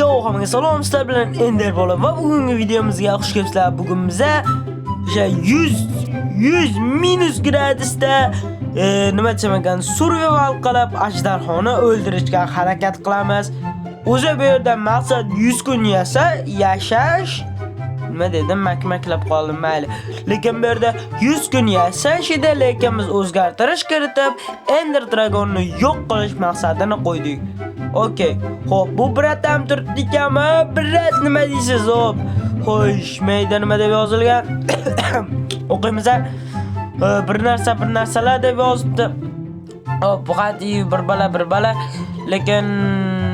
Yo, hammaga salom, sizlar bilan Ender bola va bugungi videomizga xush kelibsizlar. Bugun biza o'sha 100 minus gradusda nima desam ekan, survival qilib ajdarxoni o'ldirishga harakat qilamiz. O'zi bu yerda maqsad 100 kun yashash. Nima dedim, makmaklab qoldim, mayli. Lekin bu yerda 100 kun yashash edi, lekin biz o'zgartirish kiritib Ender Dragonni yo'q qilish maqsadini qo'ydik. Okey. Xo'p, bu biratam turibdi ekanmi? Birat nima deysiz, hop? Xo'sh, mayda nima deb yozilgan? O'qiymiz. Bir narsalar deb yozibdi. Hop, bu qati bir bala. Lekin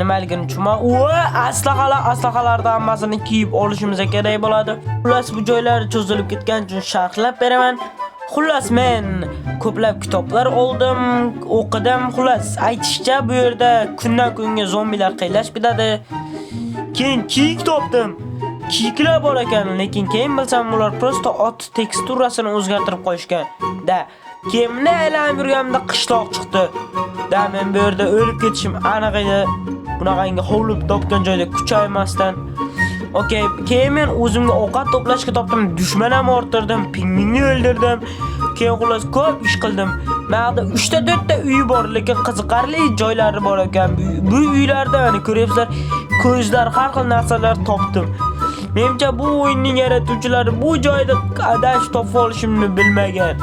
nimaligini tushunma. Aslaqalardan hammasini kiyib olishimiz kerak bo'ladi. Xullas, bu joylar cho'zilib ketgan uchun sharhlab beraman. Xullas, men ko'plab kitoblar oldim, o'qidim. Xullas, aytishcha bu yerda kundan kunga zombilar qaylashib ketadi. Keyin kiyik topdim. Kiyiklar bor ekan, lekin keyin bilsam ular prosta ot teksturasini o'zgartirib qo'yishgan. Keyin men aylanib yurganimda qishloq chiqdi. Men bu yerda o'lib ketishim aniq edi. Bunaqangi hovlib topgan joyda kuchaymasdan. Okey, keyin men o'zimga ovqat to'plashga topdim, dushman ham orttirdim, pingvinni o'ldirdim. Keyin xullas ko'p ish qildim. Menda 3 ta 4 ta uy bor, lekin qiziqarli joylari bor ekan. Bu uylarda mana ko'ryapsizlar, ko'zlar har xil narsalar topdim. Menimcha bu o'yinning yaratuvchilari bu joyda adash topib olishimni bilmagan.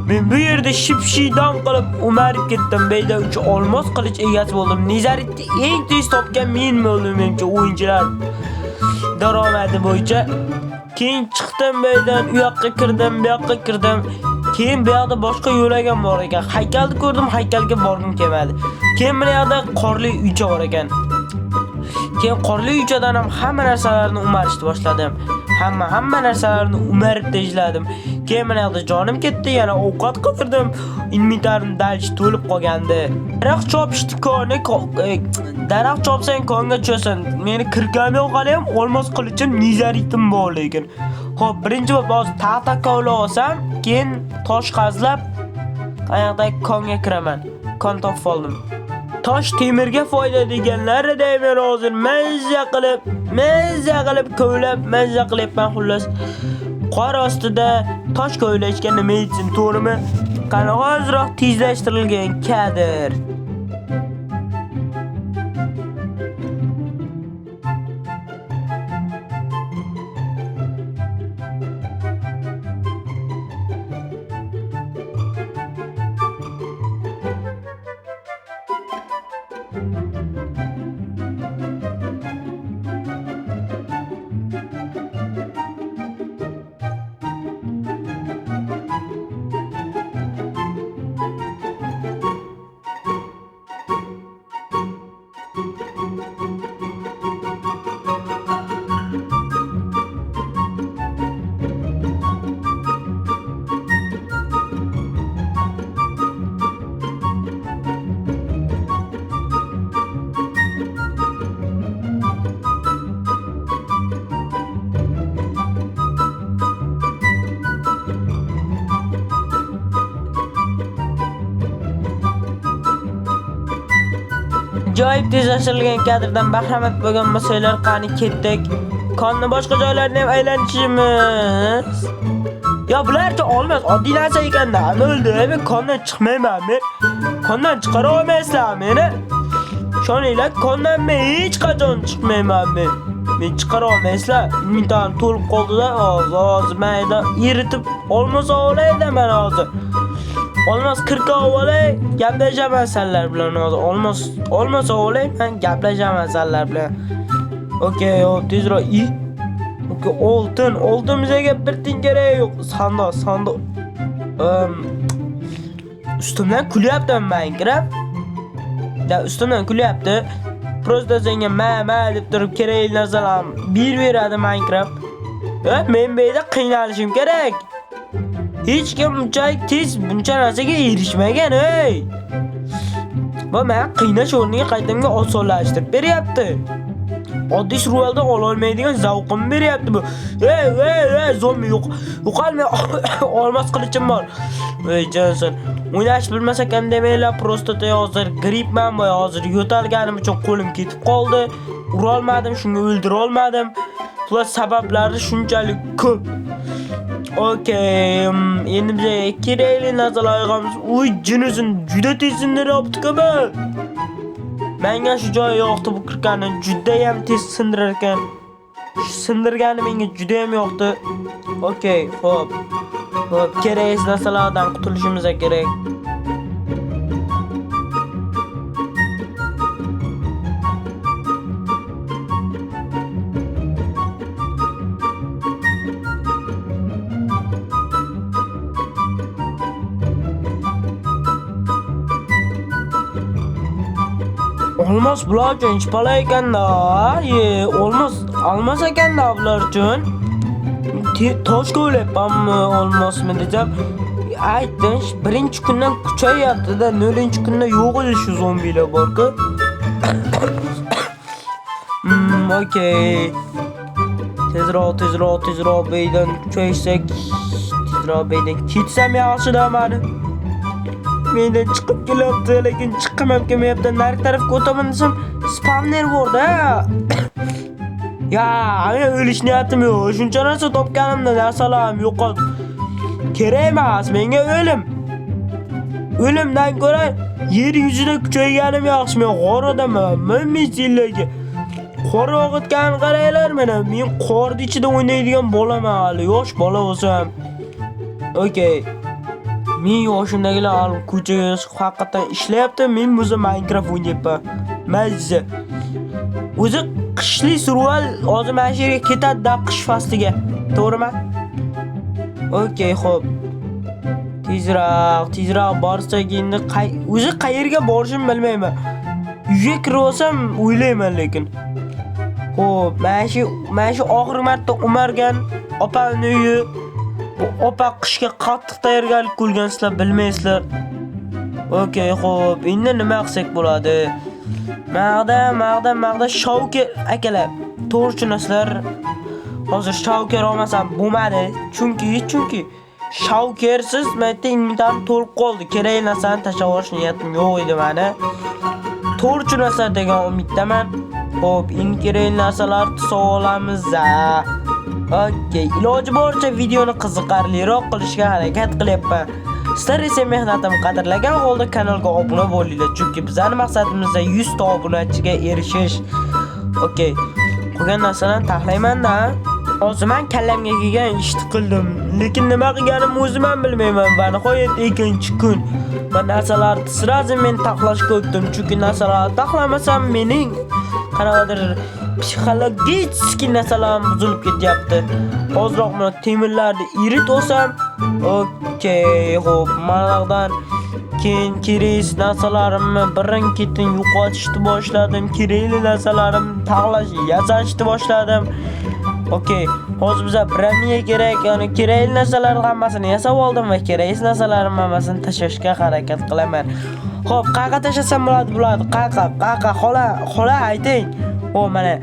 Men bu yerda shipshidon qilib umarib ketdim. Beyda 3 olmos qilich egasi bo'ldim. Nezaritni eng tez topgan men bo'ldim, menimcha o'yinchilar daromadi bo'yicha. Keyin chiqdim beydan, u yoqqa kirdim, bu yoqqa kirdim. Keyin bu yoqda boshqa yo'lagam bor ekan. Haykalni ko'rdim, haykalga borgim kelmadi. Keyin bu yoqda qorli uycha bor ekan. Keyin qorli uychadan ham hamma narsalarni umarishni boshladim. Hamma narsalarni umarib tejladim. Keyin men yoqda jonim ketdi, yana ovqat qidirdim. Inventarim dalch to'lib qolgandi. Daraxt chopishdi koni, daraxt chopsang konga tushasan. Meni kirgam yo'q hali ham olmos qilichim nizaritim bor lekin. Xo'p, birinchi bo'lib hozir taxta kovla olsam, keyin tosh qazlab qayoqdagi konga kiraman. Kon topib oldim. Tosh temirga foyda deganlari deyman hozir mazza qilib kovlab mazza qilyapman xullas. Qor ostida tosh kovlashga nima yetsin, to'g'rimi? Qani hozirroq tezlashtirilgan kadr. Joyib tezlashtirilgan kadrdan bahramand bo'lgan bo'lsanglar qani ketdik. Konni boshqa joylarni ham aylanishimiz. Yo, bularcha olmas, oddiy narsa ekanda. O'ldi, men kondan chiqmayman men. Kondan chiqara olmaysizlar meni. Shoninglar, kondan men hech qachon chiqmayman men. Men chiqara olmaysizlar. Inventarim to'lib qoldi-da, hozir mayda eritib olmasa olayda men hozir. Olmos 40 olay, gaplashaman senlar bilan hozir. Olmasa olay, men gaplashaman senlar bilan. Okey, hop, tezroq Okey, oltin bizga bir tin kerak yo'q. Sandoq. Ustimdan kulyapti Minecraft. Ustimdan kulyapti. Prosta senga ma deb turib kerak narsalar beradi Minecraft. Men bu yerda qiynalishim kerak. Hech kim buncha narsaga erishmagan, ey. Va men qiynash o'rniga qaytamga osonlashtirib beryapti. Oddiy survivalda ololmaydigan zavqim beryapti bu. Ey, zombi yo'q. Yo'qolmay olmos qilichim bor. Ey, jonson. O'ynash bilmasa ham demanglar, prosta hozir gripman va hozir yo'talganim uchun qo'lim ketib qoldi. ura olmadim, shunga o'ldira olmadim. Plus sabablari shunchalik ko'p. Okey, endi bizga kerakli narsalar olamiz. Uy, jinisini juda tez sindiryapti-ku. Menga shu joyi yoqdi bu kirkani, juda ham tez sindirar ekan. Sindirgani menga juda ham yoqdi. Okey, xo'p. Xo'p, kerakli narsalardan qutulishimiz kerak. Olmos bular uchun chipala ekanda, olmos ekanda bular uchun. Tosh o'ylayapmanmi, olmosmi deb aytdim. Birinchi kundan kuchayyapti-da, 0-kunda yo'q edi shu zombilar bor-ku. Okey. Tezroq beydan kuchaysak, tezroq beydan ketsam yaxshi-da meni. Mendan chiqib kelyapti, lekin chiqim ham kelmayapti. Nari tarafga o'taman desam, spawner bor-da. Ya, men o'lish niyatim yo'q. Shuncha narsa topganimda narsalarim yo'qot. Kerak emas menga o'lim. O'limdan ko'ra yer yuzida kuchayganim yaxshi. Men qor odamman. Men sizlarga qor o'qitgan qaranglar meni. Men qorning ichida o'ynaydigan bolaman hali. Yosh bola bo'lsam. Okey. Men yoshimdagilar ko'chaga haqiqatan ishlayapti. Men o'zim Minecraft o'ynayapman. Mazza. O'zi qishli surval hozir mana shu yerga ketadi-da qish fasliga. To'g'rimi? Okey, xo'p. Tezroq borsak endi o'zi qayerga borishimni bilmayman. Uyga kirib olsam o'ylayman lekin. Xo'p, mana shu oxirgi marta Umargan opamning uyi. Opa qishga qattiq tayyorgarlik ko'rgan, sizlar bilmaysizlar. Okey, xo'p. Endi nima qilsak bo'ladi? Mag'da Shavker akalar. To'g'ri tushunasizlar. Hozir Shavker olmasam bo'lmadi. Chunki Shavkersiz menga inventar to'lib qoldi. Kerak narsani tashlab olish niyatim yo'q edi meni. To'g'ri tushunasizlar degan umiddaman. Xo'p, endi kerak narsalarni olamiz. Okey, iloji boricha videoni qiziqarliroq qilishga harakat qilyapman. Sizlar esa mehnatim qadrlagan holda kanalga obuna bo'linglar, chunki bizning maqsadimiz 100 ta obunachiga erishish. Okey. Qolgan narsalarni taxlayman-da. Hozir men kallamga kelgan ishni qildim, lekin nima qilganimni o'zim ham bilmayman. Va nihoyat ikkinchi kun men narsalarni sirazi men taxlashga o'tdim, chunki narsalarni taxlamasam mening qanaqadir psixologik narsalar buzilib ketyapti. Hozirroq mana temirlarni irit olsam, okey, xo'p, manaqdan keyin kerak narsalarimni birin-ketin yo'qotishni boshladim. Kerakli narsalarimni taxlash, yasashni boshladim. Okey, hozir bizga biraniga kerak, ya'ni kerakli narsalarni hammasini yasab oldim va keraksiz narsalarni hammasini tashlashga harakat qilaman. Xo'p, qayerga tashlasam bo'ladi? Qayerga? Xola ayting. O mana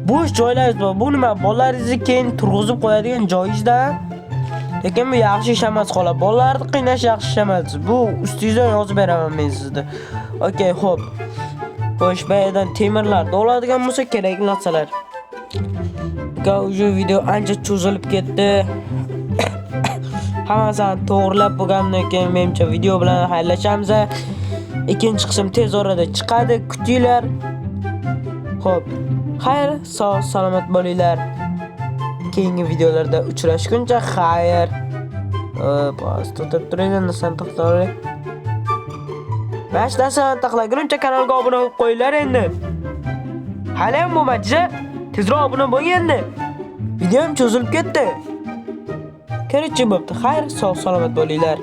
bo'sh joylaringiz bor. Bu nima? Bolalaringizni keyin turg'izib qo'yadigan joyingizda. Lekin bu yaxshi ish emas, xola. Bolalarni qiynash yaxshi ish emas. Bu ustingizdan yozib beraman men sizga. Okey, xo'p. Bo'sh baydan temirlarni oladigan bo'lsa kerakli narsalar. Shu video ancha cho'zilib ketdi. Hammasini to'g'rilab bo'lgandan keyin menimcha video bilan xayrlashamiz. Ikkinchi qism tez orada chiqadi, kutinglar. Xo'p, xayr, sog' salomat bo'linglar. Keyingi videolarda uchrashguncha xayr. Bas tutib turinglar, narsani to'xtaylik. Mana shu narsani taxlaguncha kanalga obuna bo'lib qo'yinglar endi. Hali ham bo'lmadi, tezroq obuna bo'ling endi. Videom cho'zilib ketdi. Kirichi bo'pti. Xayr, sog' salomat bo'linglar.